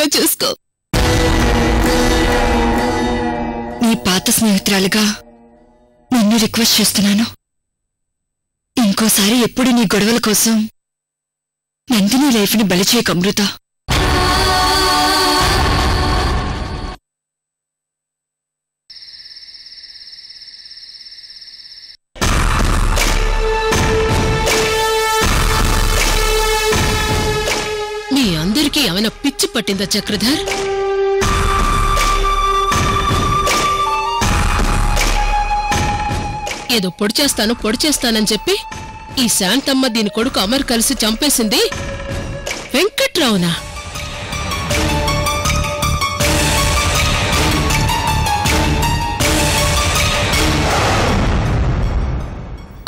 జాగ్రత్తగా చూసుకో. నీ పాత స్నేహితురాలుగా నిన్ను రిక్వెస్ట్ చేస్తున్నాను. ఇంకోసారి ఎప్పుడు నీ గొడవల కోసం నందిని లైఫ్ని బలి చేయకు అమృత. మీ అందరికీ ఏమైనా పిచ్చి పట్టిందా చక్రధర్? ఏదో పొడి చేస్తానని చెప్పి ఈ శాంతమ్మ దీని కొడుకు అమర్ కలిసి చంపేసింది వెంకట్రావునా?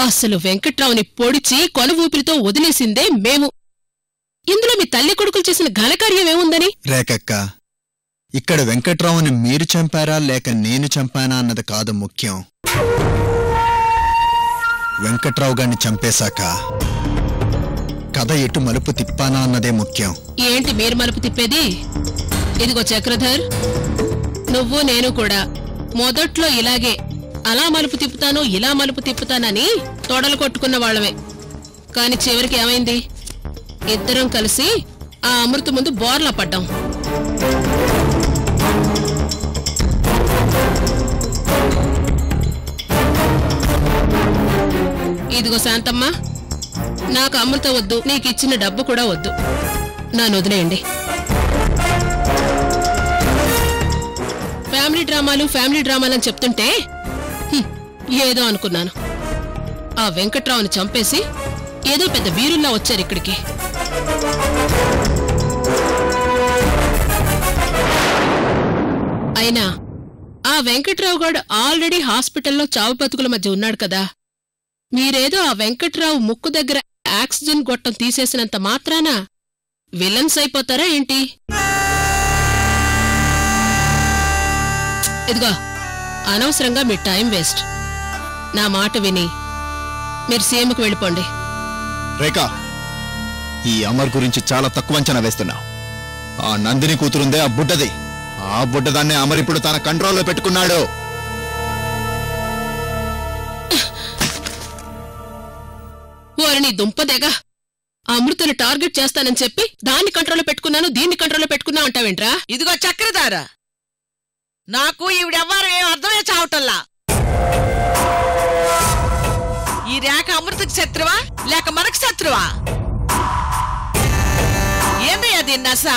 అసలు వెంకట్రావుని పొడిచి కొన ఊపిరితో వదిలేసిందే మేము. ఇందులో మీ తల్లి కొడుకులు చేసిన ఘనకార్యమేముందని? రేఖక్క, ఇక్కడ వెంకట్రావుని మీరు చంపారా లేక నేను చంపానా అన్నది కాదు ముఖ్యం. వెంకట్రావు గారిని చంపేశాక కథ ఎటు మలుపు తిప్పానా అన్నదే ముఖ్యం. ఏంటి మీరు మలుపు తిప్పేది? ఇదిగో చక్రధర్, నువ్వు నేను కూడా మొదట్లో ఇలాగే అలా మలుపు తిప్పుతాను ఇలా మలుపు తిప్పుతానని తొడలు కొట్టుకున్న వాళ్ళమే. కాని చివరికి ఏమైంది? ఇద్దరం కలిసి ఆ అమృత ముందు బోర్లా పడ్డాం. ఇదిగో శాంతమ్మ, నాకు అమృత వద్దు, నీకు ఇచ్చిన డబ్బు కూడా వద్దు, నన్ను వదిలేయండి. ఫ్యామిలీ డ్రామాలని చెప్తుంటే ఏదో అనుకున్నాను. ఆ వెంకట్రావుని చంపేసి ఏదో పెద్ద వీరుల్లా వచ్చారు ఇక్కడికి. అయినా ఆ వెంకట్రావు గారు ఆల్రెడీ హాస్పిటల్లో చావు బతుకుల మధ్య ఉన్నాడు కదా. మీరేదో ఆ వెంకట్రావు ముక్కు దగ్గర ఆక్సిజన్ గొట్టం తీసేసినంత మాత్రాన విలన్స్ అయిపోతారా ఏంటి? ఇదిగో, అనవసరంగా మీ టైం వేస్ట్. నా మాట విని మీరు సీఎంకి వెళ్ళిపోండి. రేఖ, ఈ అమర్ గురించి చాలా తక్కువ అంచనా వేస్తున్నావు. ఆ నందిని కూతురుందే ఆ బుడ్డది, ఆ బుడ్డదాన్నే అమర్ ఇప్పుడు తన కంట్రోల్లో పెట్టుకున్నాడు. వారిని దుంపదేగా అమృతని టార్గెట్ చేస్తానని చెప్పి దాన్ని కంట్రోల్లో పెట్టుకున్నాను దీన్ని కంట్రోల్లో పెట్టుకున్నా అంటావేంట్రా? ఇదిగో చక్రధార, నాకు ఈవిడెవ్వరం ఏం అర్థమే చావటల్లా. ఈ రేఖ అమృతకి శత్రువా లేక మనకు శత్రువా? ఏందయ్యా దీన్ని అసా?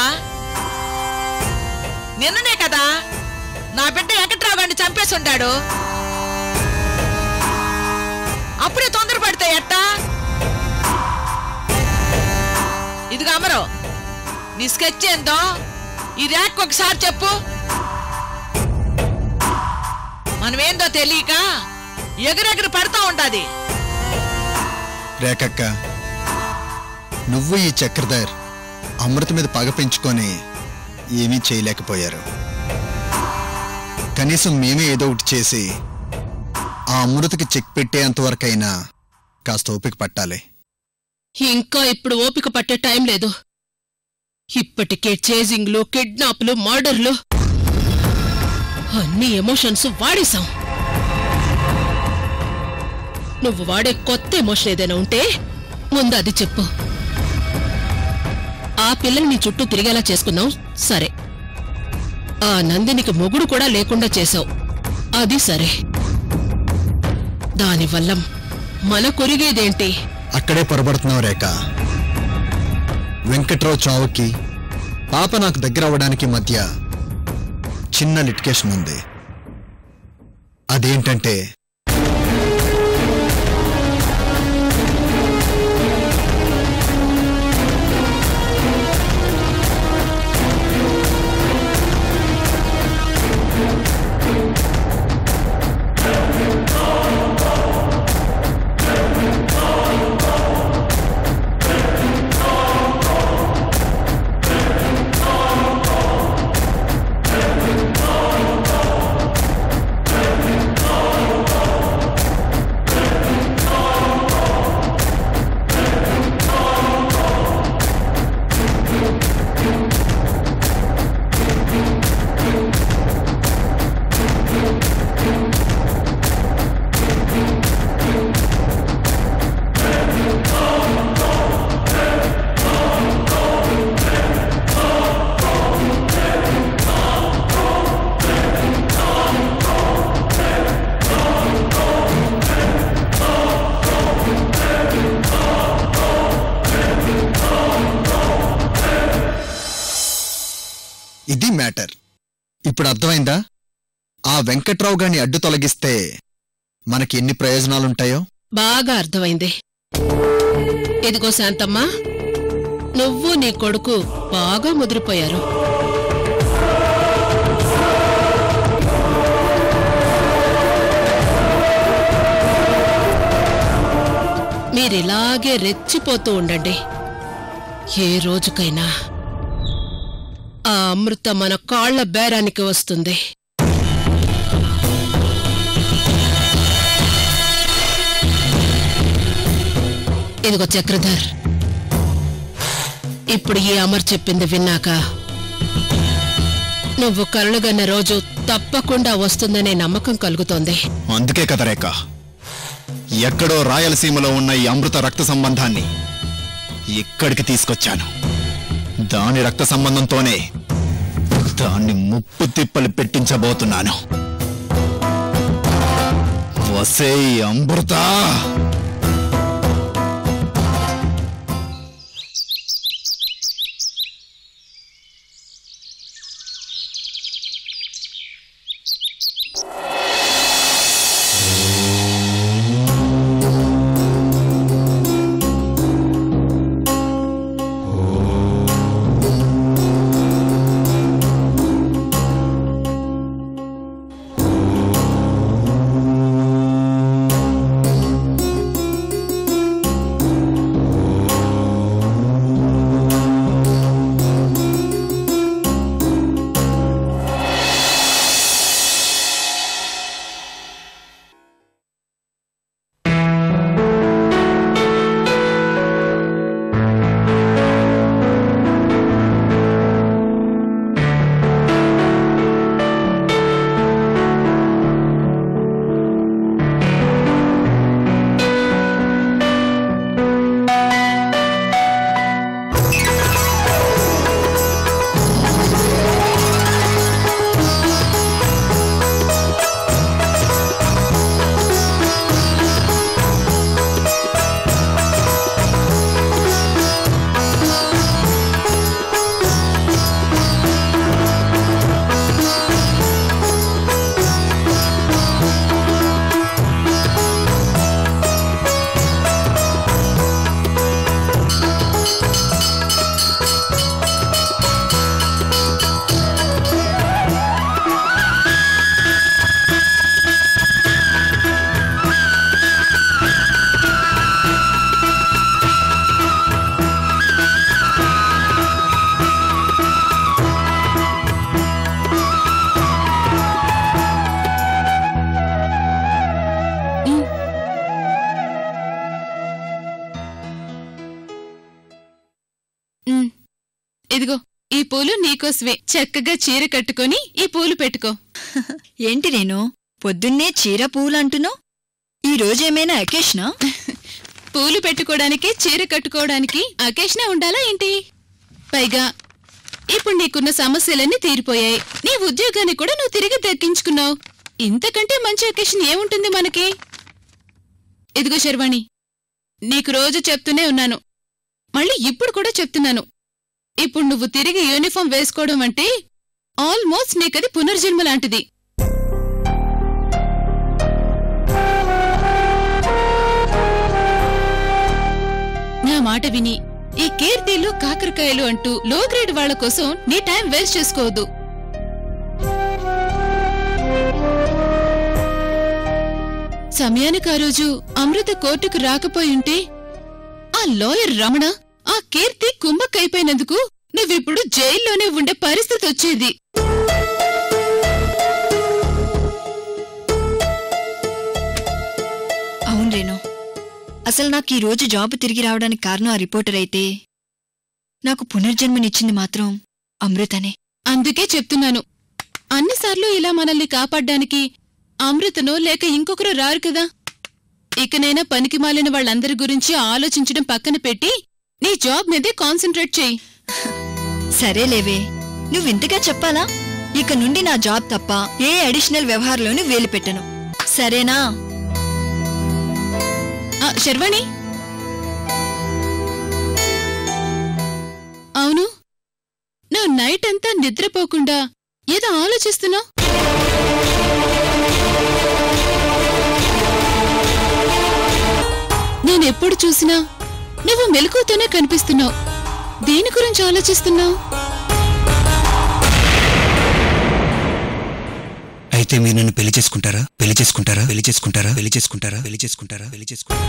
నిన్ననే కదా నా బిడ్డ వెంకట్రావు గారిని చంపేసి ఉంటాడు. అప్పుడే తొందరపడితే ఎట్టా? ఇదిగో అమరు, నీ స్కెచ్ ఏందో ఈ రేఖ ఒకసారి చెప్పు. మనమేందో తెలియక ఎగురెగురు పడుతూ ఉండాది. రేఖక్క, నువ్వు ఈ చక్రధర్ అమృత మీద పగ పెంచుకొని ఏమీ చేయలేకపోయారు. కనీసం మేమే ఏదో ఒకటి చేసి ఆ అమృతకి చెక్ పెట్టేంతవరకైనా కాస్త ఓపిక పట్టాలి. ఇంకా ఇప్పుడు ఓపిక పట్టే టైం లేదు. ఇప్పటికే చేజింగ్లు, కిడ్నాప్లు, మర్డర్లు అన్ని ఎమోషన్స్ వాడేశాం. నువ్వు వాడే కొత్త ఎమోషన్ ఏదైనా ఉంటే ముందు అది చెప్పు. ఆ పిల్లని నీ చుట్టూ తిరిగేలా చేసుకున్నావు సరే, ఆ నందినికి మొగుడు కూడా లేకుండా చేశావు అది సరే. దానివల్ల మన కొరిగేదేంటి? అక్కడే పొరబడుతున్నావు రేఖ. వెంకట్రావు చావుకి పాప నాకు దగ్గర అవ్వడానికి మధ్య చిన్న లిటికేషన్ ఉంది. అదేంటంటే ఇది మ్యాటర్. ఇప్పుడు అర్థమైందా? ఆ వెంకట్రావు గారిని అడ్డు తొలగిస్తే మనకి ఎన్ని ప్రయోజనాలుంటాయో. బాగా అర్థమైంది. ఇదిగో శాంతమ్మా, నువ్వు నీ కొడుకు బాగా ముదిరిపోయారు. మీరిలాగే రెచ్చిపోతూ ఉండండి. ఏ రోజుకైనా ఆ అమృత మన కాళ్ల బేరానికి వస్తుంది. ఇదిగో చక్రధర్, ఇప్పుడు ఈ అమర్ చెప్పింది విన్నాక నువ్వు కలలుగన్న రోజు తప్పకుండా వస్తుందనే నమ్మకం కలుగుతోంది. అందుకే కదా రేఖ, ఎక్కడో రాయలసీమలో ఉన్న ఈ అమృత రక్త సంబంధాన్ని ఇక్కడికి తీసుకొచ్చాను. దాని రక్త సంబంధంతోనే దాన్ని ముప్పు తిప్పలు పెట్టించబోతున్నాను. వసే అమృత! ఇదిగో ఈ పూలు నీకోసవే. చక్కగా చీర కట్టుకొని ఈ పూలు పెట్టుకో. ఏంటి నేను పొద్దున్నే చీర పూలంటున్నావు? ఈ రోజేమైనా అకేషనా? పూలు పెట్టుకోవడానికి చీర కట్టుకోవడానికి అకేషనే ఉండాలా ఏంటి? పైగా ఇప్పుడు నీకున్న సమస్యలన్నీ తీరిపోయాయి. నీ ఉద్యోగాన్ని కూడా నువ్వు తిరిగి దక్కించుకున్నావు. ఇంతకంటే మంచి అకేషన్ ఏముంటుంది మనకి? ఇదిగో శర్వాణి, నీకు రోజు చెప్తూనే ఉన్నాను, మళ్ళీ ఇప్పుడు కూడా చెప్తున్నాను. ఇప్పుడు నువ్వు తిరిగి యూనిఫామ్ వేసుకోవడం అంటే ఆల్మోస్ట్ నీకది పునర్జన్మ లాంటిది. నా మాట విని ఈ కీర్తిలు కాకరకాయలు అంటూ లో గ్రేడ్ వాళ్ల కోసం నీ టైం వేస్ట్ చేసుకోవద్దు. సమయానికి ఆ రోజు అమృత కోర్టుకు రాకపోయుంటే ఆ లాయర్ రమణ ఆ కీర్తి కుంభకైపోయినందుకు నువ్విప్పుడు జైల్లోనే ఉండే పరిస్థితి వచ్చేది. అవును రేణు, అసలు నాకు ఈ రోజు జాబ్ తిరిగి రావడానికి కారణం ఆ రిపోర్టర్ అయితే నాకు పునర్జన్మనిచ్చింది మాత్రం అమృతనే. అందుకే చెప్తున్నాను, అన్నిసార్లు ఇలా మనల్ని కాపాడ్డానికి అమృతనో లేక ఇంకొకరు రారు కదా. ఇకనైనా పనికి మాలిన వాళ్ళందరి గురించి ఆలోచించడం పక్కన పెట్టి నీ జాబ్ మీదే కాన్సంట్రేట్ చెయ్యి. సరేలేవే, నువ్వింతగా చెప్పాలా? ఇక నుండి నా జాబ్ తప్ప ఏ అడిషనల్ వ్యవహారంలోనూ వేలు పెట్టను, సరేనా? శర్వాణి, అవును, నువ్వు నైట్ నైటంతా నిద్రపోకుండా ఏదో ఆలోచిస్తున్నావు. నేనెప్పుడు చూసినా నువ్వు మెలకుతోనే కనిపిస్తున్నావు. దేని గురించి ఆలోచిస్తున్నావు? అయితే మీరు నన్ను పెళ్లి చేసుకుంటారా? పెళ్లి చేసుకుంటారా? పెళ్లి చేసుకుంటారా? పెళ్లి చేసుకుంటారా? పెళ్లి చేసుకుంటారా? పెళ్లి చేసుకుంటారా?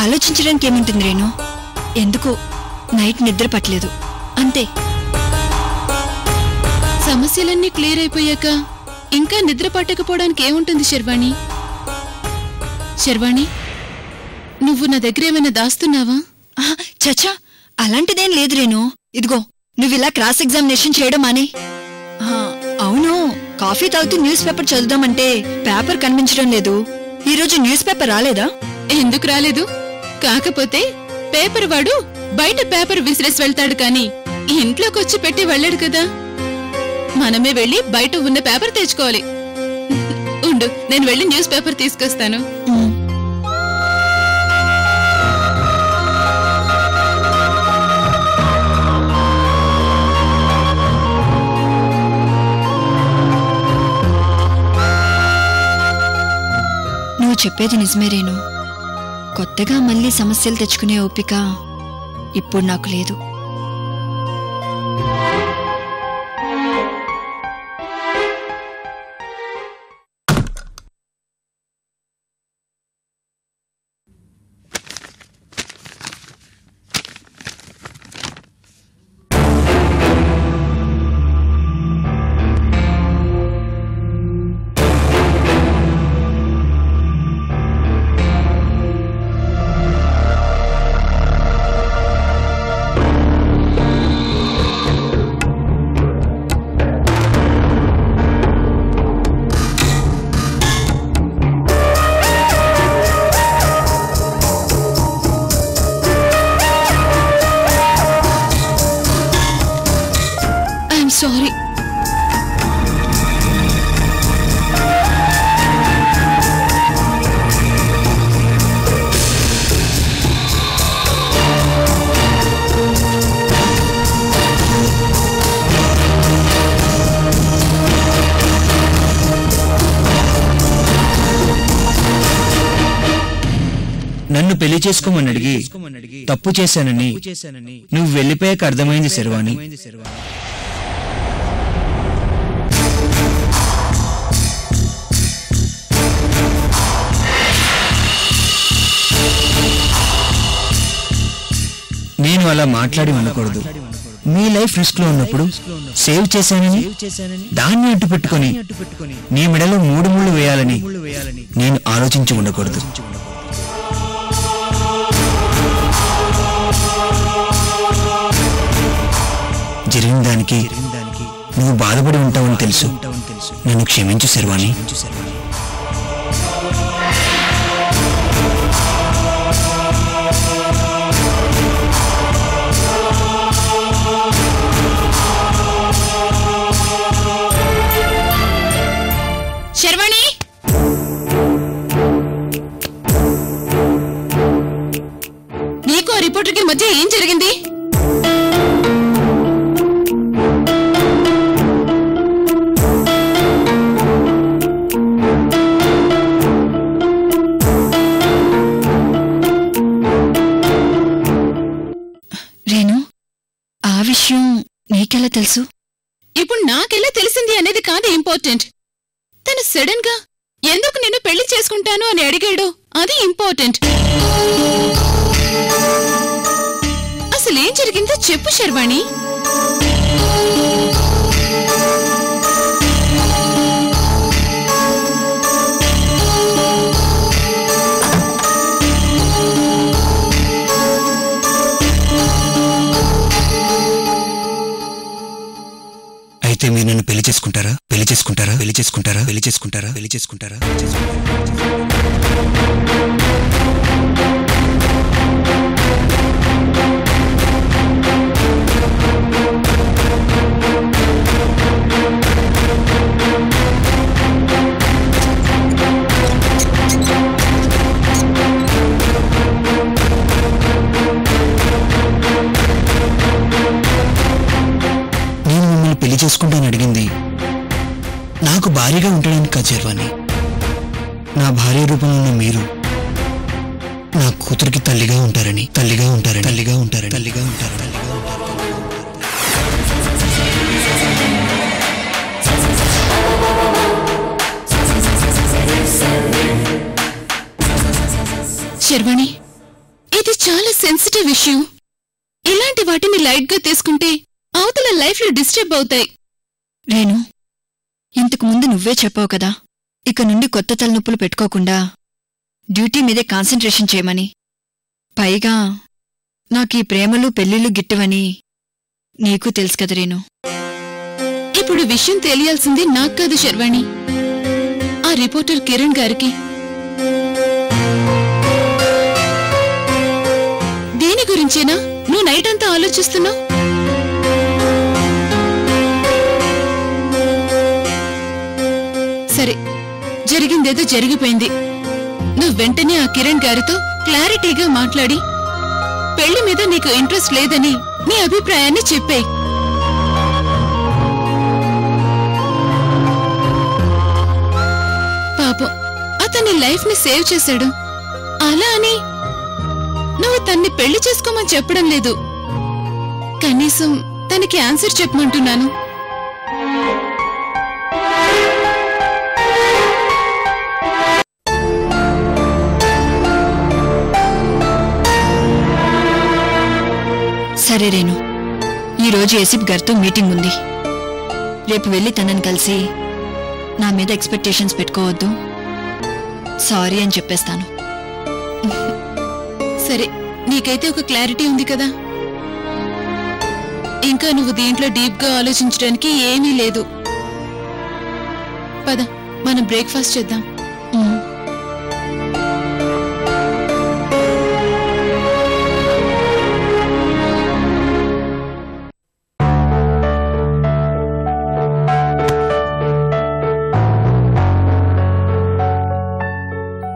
ఆలోచించడానికి ఏముంటుంది రేణు? ఎందుకో నైట్ నిద్ర పట్టలేదు అంతే. సమస్యలన్నీ క్లియర్ అయిపోయాక ఇంకా నిద్ర పట్టకపోవడానికి ఏముంటుంది శర్వాణి? శర్వాణి, నువ్వు నా దగ్గర ఏమైనా దాస్తున్నావా? చచ్చా, అలాంటిదేం లేదు రేణు. ఇదిగో నువ్విలా క్రాస్ ఎగ్జామినేషన్ చేయడం మానే. అవును, కాఫీ తాగుతూ న్యూస్ పేపర్ చదువుదామంటే పేపర్ కనిపించడం లేదు. ఈరోజు న్యూస్ పేపర్ రాలేదా? ఎందుకు రాలేదు? కాకపోతే పేపర్ వాడు బయట పేపర్ విసిరేసి వెళ్తాడు కానీ ఇంట్లోకొచ్చి పెట్టి వెళ్ళాడు కదా. మనమే వెళ్ళి బయట ఉన్న పేపర్ తెచ్చుకోవాలి. ఉండు, నేను వెళ్ళి న్యూస్ పేపర్ తీసుకొస్తాను. నువ్వు చెప్పేది నిజమే రేణు. కొత్తగా మళ్ళీ సమస్యలు తెచ్చుకునే ఓపిక ఇప్పుడు నాకు లేదు. సారీ. నన్ను పెళ్లి చేసుకోమని అడిగి తప్పు చేశానని నువ్వు వెళ్ళిపోయాక అర్థమైంది శర్వాణి. నేను అలా మాట్లాడి ఉండకూడదు. మీ లైఫ్ రిస్క్ లో ఉన్నప్పుడు సేవ్ చేశానని దాన్ని అడ్డు పెట్టుకుని నీ మెడలో 3 ముళ్ళు వేయాలని నేను ఆలోచించి ఉండకూడదు. జరిగిన దానికి నువ్వు బాధపడి ఉంటావని తెలుసు. నన్ను క్షమించు శర్వాణి. శర్వాణి, నీకు ఆ రిపోర్టర్కి మధ్య ఏం జరిగింది? రేణు, ఆ విషయం నీకెలా తెలుసు? ఇప్పుడు నాకెలా తెలిసింది అనేది కాదు ఇంపార్టెంట్. తను సడన్ గా ఎందుకు నిన్ను పెళ్లి చేసుకుంటాను అని అడిగాడు, అది ఇంపార్టెంట్. అసలేం జరిగిందో చెప్పు శర్వాణి. అయితే మీరు నన్ను పెళ్లి చేసుకుంటారా? పెళ్లి చేసుకుంటారా? పెళ్లి చేసుకుంటారా? పెళ్లి చేసుకుంటారా? పెళ్లి చేసుకుంటారా? పెళ్లి చేసుకుంటారా? చేసుకుంటానని అడిగింది నాకు భార్యగా ఉండడానికి కాదు శర్వాణి. నా భార్య రూపంలో ఉన్న మీరు నా కూతురికి తల్లిగా ఉంటారని. శర్వాణి, ఇది చాలా సెన్సిటివ్ ఇష్యూ. ఇలాంటి వాటిని లైట్ గా తీసుకుంటే అవతల లైఫ్ లో డిస్టర్బ్ అవుతాయి. రేణు, ఇంతకు ముందు నువ్వే చెప్పావు కదా, ఇక నుండి కొత్త తలనొప్పులు పెట్టుకోకుండా డ్యూటీ మీదే కాన్సంట్రేషన్ చేయమని. పైగా నాకీ ప్రేమలు పెళ్లిళ్ళు గిట్టవని నీకు తెలుసు కదా రేణు. ఇప్పుడు విషయం తెలియాల్సింది నాకు కాదు శర్వాణి, ఆ రిపోర్టర్ కిరణ్ గారికి. దేని గురించేనా నువ్వు నైట్ అంతా ఆలోచిస్తున్నావు? సరే, జరిగిందేదో జరిగిపోయింది. నువ్వు వెంటనే ఆ కిరణ్ గారితో క్లారిటీగా మాట్లాడి పెళ్లి మీద నీకు ఇంట్రెస్ట్ లేదని నీ అభిప్రాయాన్ని చెప్పేయ్. పాపం, అతని లైఫ్ ని సేవ్ చేశాడు. అలా అని నువ్వు తన్ని పెళ్లి చేసుకోమని చెప్పడం లేదు, కనీసం తనకి ఆన్సర్ చెప్పమంటున్నాను. సరే రేణు, ఈరోజు ఏసీపీ గారితో మీటింగ్ ఉంది. రేపు వెళ్ళి తనని కలిసి నా మీద ఎక్స్పెక్టేషన్స్ పెట్టుకోవద్దు, సారీ అని చెప్పేస్తాను. సరే, నీకైతే ఒక క్లారిటీ ఉంది కదా. ఇంకా నువ్వు దీంట్లో డీప్ గా ఆలోచించడానికి ఏమీ లేదు. పద, మనం బ్రేక్ఫాస్ట్ చేద్దాం.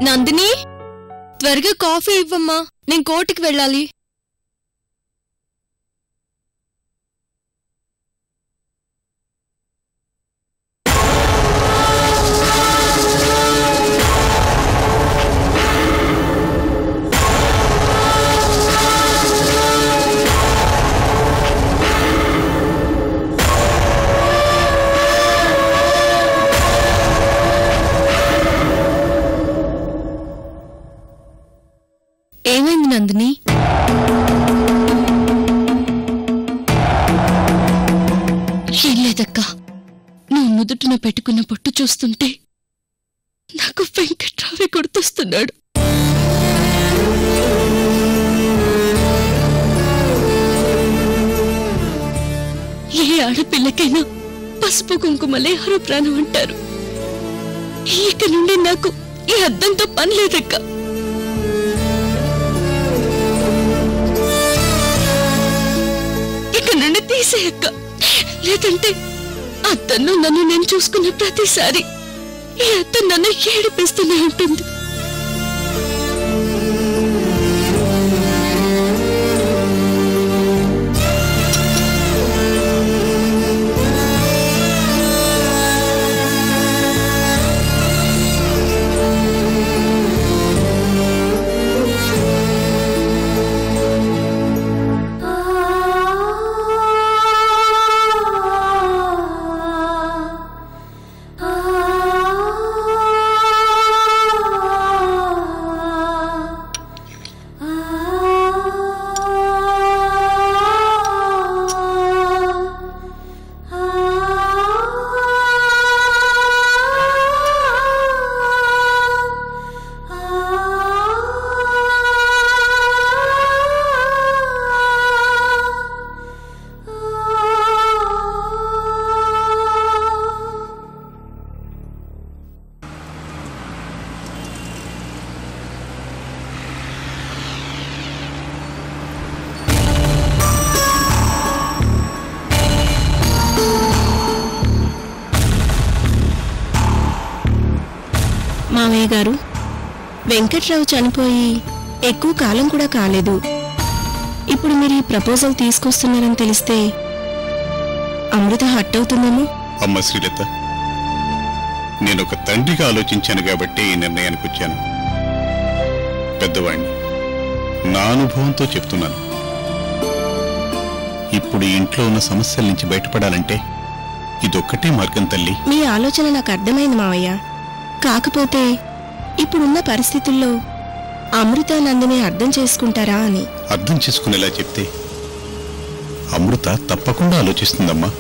నందిని, త్వరగా కాఫీ ఇవ్వమ్మా, నేను కోర్టుకి వెళ్ళాలి. ఏమైంది నందిని? ఏం లేదక్కా, నువ్వు నుదుటిన పెట్టుకున్న పొట్టు చూస్తుంటే నాకు వెంకట్రావే గుర్తొస్తున్నాడు. ఏ ఆడపిల్లకైనా పసుపు కుంకుమలే హరు ప్రాణం అంటారు. ఇక నుండి నాకు ఈ అద్దంతో పని లేదక్కా. ఇక నుండి తీసేయక్క, లేదంటే అతను నన్ను నేను చూసుకున్న ప్రతిసారి ఈ అతను నన్ను ఏడిపిస్తూనే ఉంటుంది. మామయ్య గారు, వెంకట్రావు చనిపోయి ఎక్కువ కాలం కూడా కాలేదు. ఇప్పుడు మీరు ఈ ప్రపోజల్ తీసుకొస్తున్నారని తెలిస్తే అమృత హట్ అవుతుందేమో. అమ్మ శ్రీలత, నేనొక తండ్రిగా ఆలోచించాను కాబట్టి ఈ నిర్ణయానికి వచ్చాను. పెద్దవాణ్ణి, నా అనుభవంతో చెప్తున్నాను. ఇప్పుడు ఇంట్లో ఉన్న సమస్యల నుంచి బయటపడాలంటే ఇదొక్కటే మార్గం తల్లి. మీ ఆలోచన నాకు అర్థమైంది మావయ్య. కాకపోతే ఇప్పుడున్న పరిస్థితుల్లో అమృత నందిని అర్థం చేసుకుంటారా అని. అర్థం చేసుకునేలా చెప్తే అమృత తప్పకుండా ఆలోచిస్తుందమ్మా.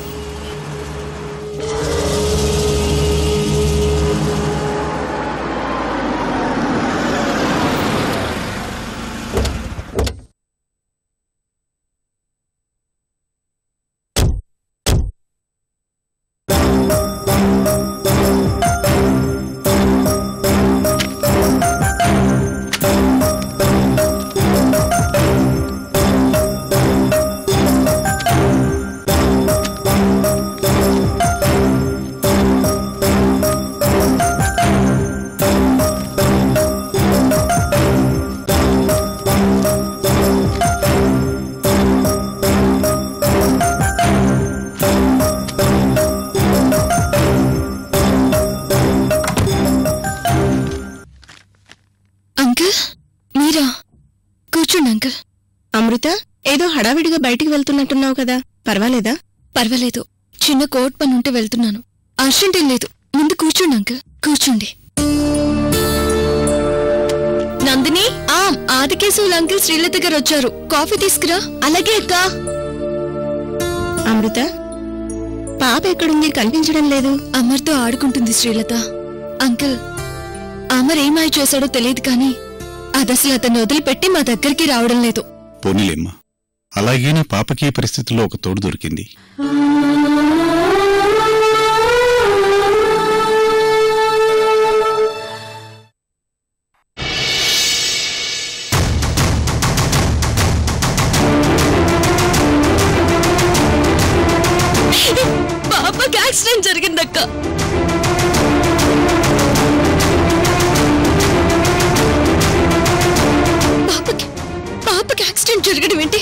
అమృత, ఏదో హడావిడిగా బయటికి వెళ్తున్నట్టున్నావు కదా, పర్వాలేదా? పర్వాలేదు, చిన్న కోట్ పని ఉంటే వెళ్తున్నాను. అర్జెంట్ ఏం లేదు, ముందు కూర్చోండి అంకుల్, కూర్చోండి. నందిని, ఆదికేశవులు అంకుల్ శ్రీలత గారు వచ్చారు, కాఫీ తీసుకురా. అలాగే అక్క. అమృత, పాప ఎక్కడుంది? కనిపించడం లేదు. అమర్తో ఆడుకుంటుంది శ్రీలత. అంకుల్, అమర్ ఏమాయి చేశాడో తెలియదు కానీ అదసలు అతన్ని వదిలిపెట్టి మా దగ్గరికి రావడం లేదు. పోనీలేమ్మా, అలాగేనా పాపకి ఈ పరిస్థితుల్లో ఒక తోడు దొరికింది. పాపకి యాక్సిడెంట్ జరిగిందక్క. పాపకి యాక్సిడెంట్ జరగడం ఏంటి?